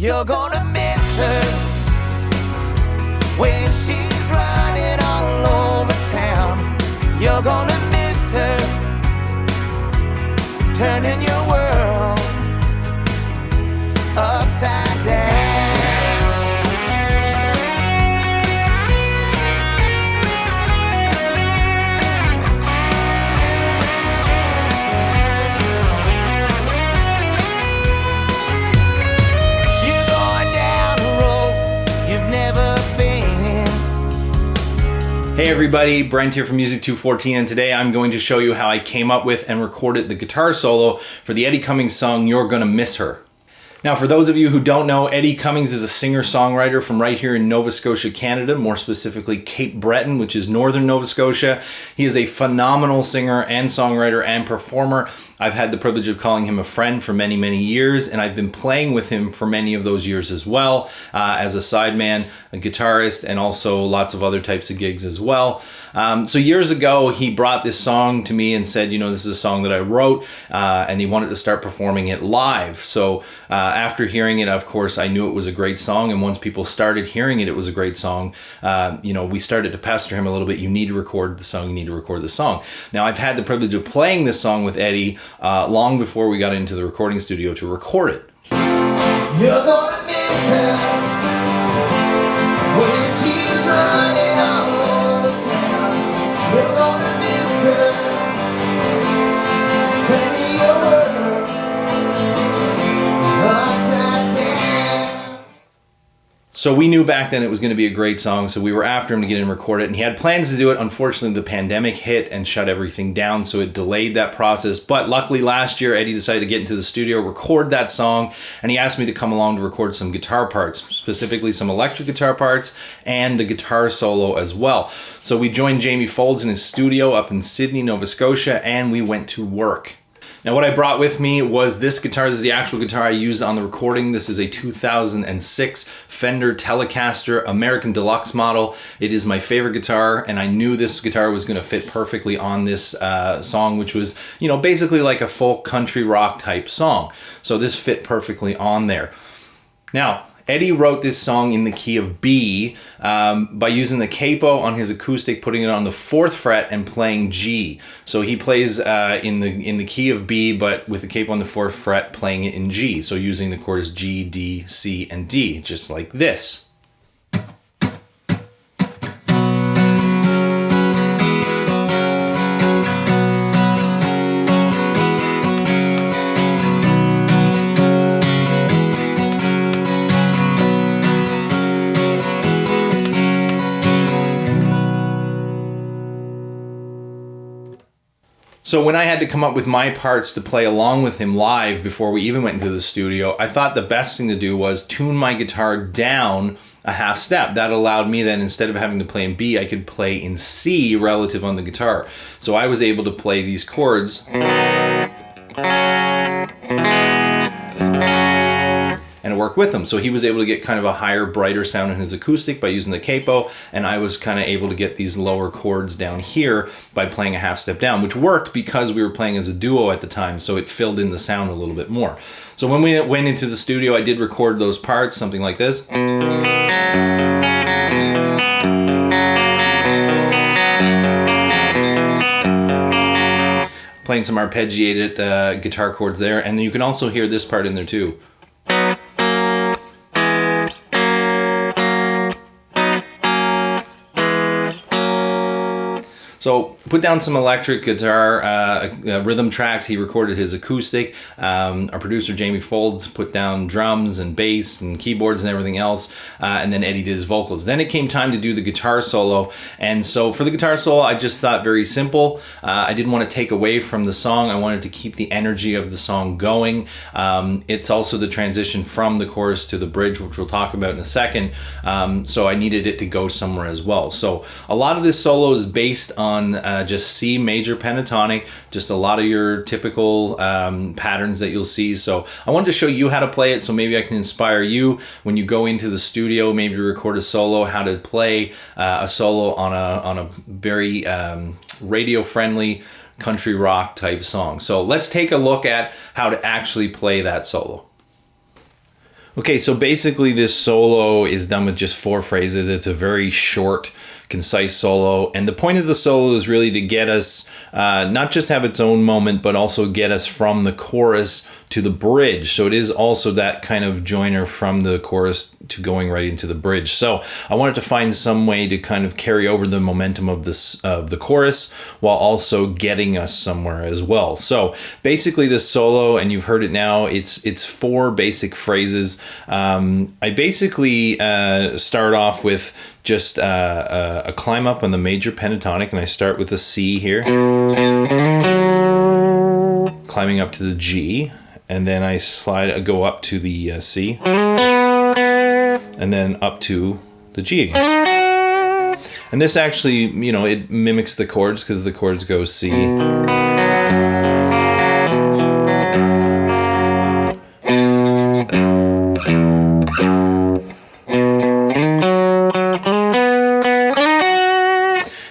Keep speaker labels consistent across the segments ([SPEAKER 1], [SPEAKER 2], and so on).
[SPEAKER 1] You're gonna miss her when she's running all over town. You're gonna miss her turning your world upside down.
[SPEAKER 2] Hey everybody, Brent here from Music 214, and today I'm going to show you how I came up with and recorded the guitar solo for the Eddie Cummings song, You're Gonna Miss Her. Now, for those of you who don't know, Eddie Cummings is a singer-songwriter from right here in Nova Scotia, Canada, more specifically Cape Breton, which is northern Nova Scotia. He is a phenomenal singer and songwriter and performer. I've had the privilege of calling him a friend for many, many years, and I've been playing with him for many of those years as well, as a sideman, a guitarist, and also lots of other types of gigs as well. So years ago, he brought this song to me and said, you know, this is a song that I wrote, and he wanted to start performing it live. So after hearing it, of course, I knew it was a great song, and once people started hearing it, it was a great song. You know, we started to pester him a little bit. You need to record the song. You need to record the song. Now, I've had the privilege of playing this song with Eddie long before we got into the recording studio to record it.
[SPEAKER 1] You're gonna miss her when she's running all over town. You're gonna miss her turning your world upside down.
[SPEAKER 2] So we knew back then it was going to be a great song, so we were after him to get in and record it, and he had plans to do it. Unfortunately, the pandemic hit and shut everything down, so it delayed that process. But luckily last year, Eddie decided to get into the studio, record that song, and he asked me to come along to record some guitar parts, specifically some electric guitar parts and the guitar solo as well. So we joined Jamie Folds in his studio up in Sydney, Nova Scotia, and we went to work. Now, what I brought with me was this guitar. This is the actual guitar I used on the recording. This is a 2006 Fender Telecaster American Deluxe model. It is my favorite guitar, and I knew this guitar was going to fit perfectly on this song, which was, you know, basically like a folk country rock type song. So this fit perfectly on there. Now, Eddie wrote this song in the key of B by using the capo on his acoustic, putting it on the 4th fret and playing G. So he plays in the key of B, but with the capo on the 4th fret, playing it in G. So using the chords G, D, C, and D, just like this. So when I had to come up with my parts to play along with him live before we even went into the studio, I thought the best thing to do was tune my guitar down a half step. That allowed me then, instead of having to play in B, I could play in C relative on the guitar. So I was able to play these chords and work with him. So he was able to get kind of a higher, brighter sound in his acoustic by using the capo, and I was kind of able to get these lower chords down here by playing a half step down, which worked because we were playing as a duo at the time, so it filled in the sound a little bit more. So when we went into the studio, I did record those parts, something like this. Playing some arpeggiated guitar chords there, and then you can also hear this part in there too. So put down some electric guitar rhythm tracks. He recorded his acoustic. Our producer Jamie Folds put down drums and bass and keyboards and everything else. And then Eddie did his vocals. Then it came time to do the guitar solo. And so for the guitar solo, I just thought very simple. I didn't want to take away from the song. I wanted to keep the energy of the song going. It's also the transition from the chorus to the bridge, which we'll talk about in a second. So I needed it to go somewhere as well. So a lot of this solo is based on just C major pentatonic, just a lot of your typical patterns that you'll see. So I wanted to show you how to play it, so maybe I can inspire you when you go into the studio, maybe to record a solo, how to play a solo on a very radio-friendly country rock type song. So let's take a look at how to actually play that solo. Okay, so basically this solo is done with just 4 phrases. It's a very short, concise solo, and the point of the solo is really to get us not just have its own moment, but also get us from the chorus to the bridge. So it is also that kind of joiner from the chorus to going right into the bridge. So I wanted to find some way to kind of carry over the momentum of the chorus while also getting us somewhere as well. So basically this solo, and you've heard it now, it's 4 basic phrases. I basically start off with just a climb up on the major pentatonic, and I start with a C here, climbing up to the G, and then I go up to the C, and then up to the G again. And this actually, it mimics the chords because the chords go C,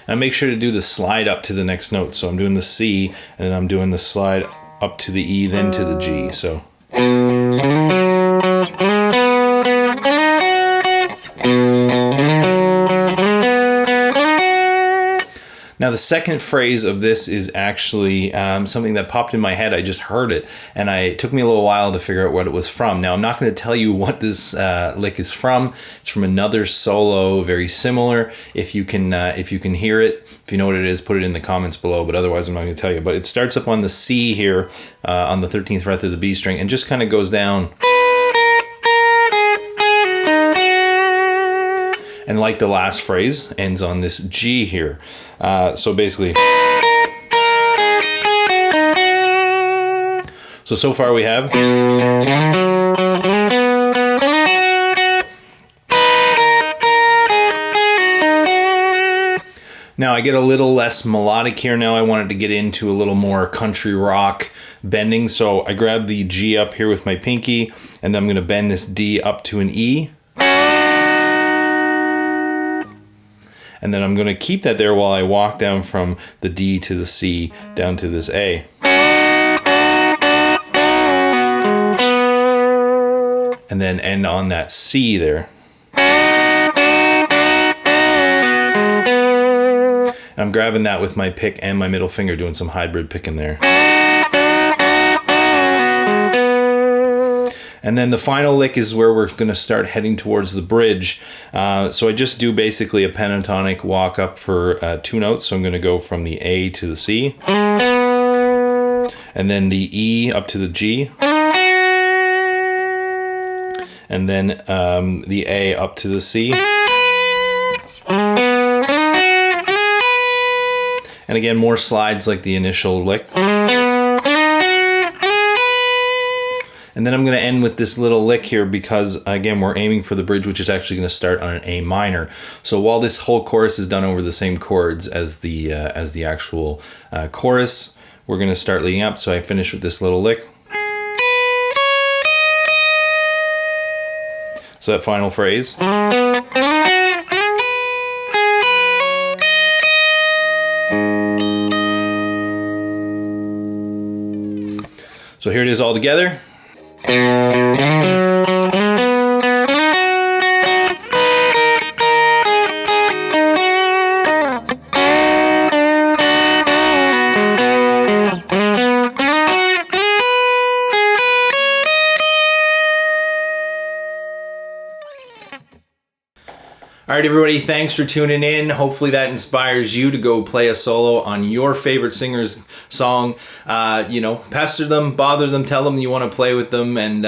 [SPEAKER 2] and make sure to do the slide up to the next note. So I'm doing the C, and then I'm doing the slide up to the E, then to the G. So. Now the second phrase of this is actually something that popped in my head. I just heard it, and it took me a little while to figure out what it was from. Now I'm not going to tell you what this lick is from. It's from another solo, very similar. If you can hear it, if you know what it is, put it in the comments below. But otherwise, I'm not going to tell you. But it starts up on the C here, on the 13th fret of the B string, and just kind of goes down. And like the last phrase, ends on this G here. So basically, so far we have. Now I get a little less melodic here. Now I wanted to get into a little more country rock bending. So I grab the G up here with my pinky, and then I'm going to bend this D up to an E. And then I'm going to keep that there while I walk down from the D to the C down to this A. And then end on that C there. And I'm grabbing that with my pick and my middle finger, doing some hybrid picking there. And then the final lick is where we're going to start heading towards the bridge. So I just do basically a pentatonic walk up for 2 notes. So I'm going to go from the A to the C, and then the E up to the G, and then the A up to the C. And again, more slides like the initial lick. And then I'm going to end with this little lick here because, again, we're aiming for the bridge, which is actually going to start on an A minor. So while this whole chorus is done over the same chords as the actual chorus, we're going to start leading up. So I finish with this little lick. So that final phrase. So here it is all together. All right, everybody, thanks for tuning in. Hopefully that inspires you to go play a solo on your favorite singer's song. Pester them, bother them, tell them you want to play with them, and,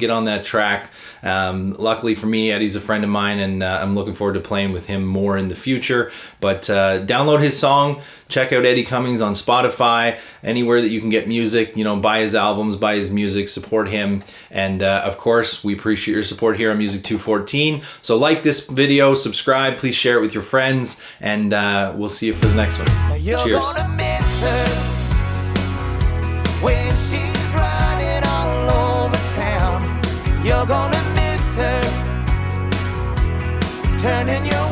[SPEAKER 2] get on that track. Luckily for me, Eddie's a friend of mine, and I'm looking forward to playing with him more in the future. But download his song, check out Eddie Cummings on Spotify, anywhere that you can get music, buy his albums, buy his music, support him. And of course, we appreciate your support here on Music 214. So like this video, subscribe, please share it with your friends, and we'll see you for the next one.
[SPEAKER 1] You're
[SPEAKER 2] Cheers.
[SPEAKER 1] Gonna miss her when she's running all over town. You're gonna miss her turning your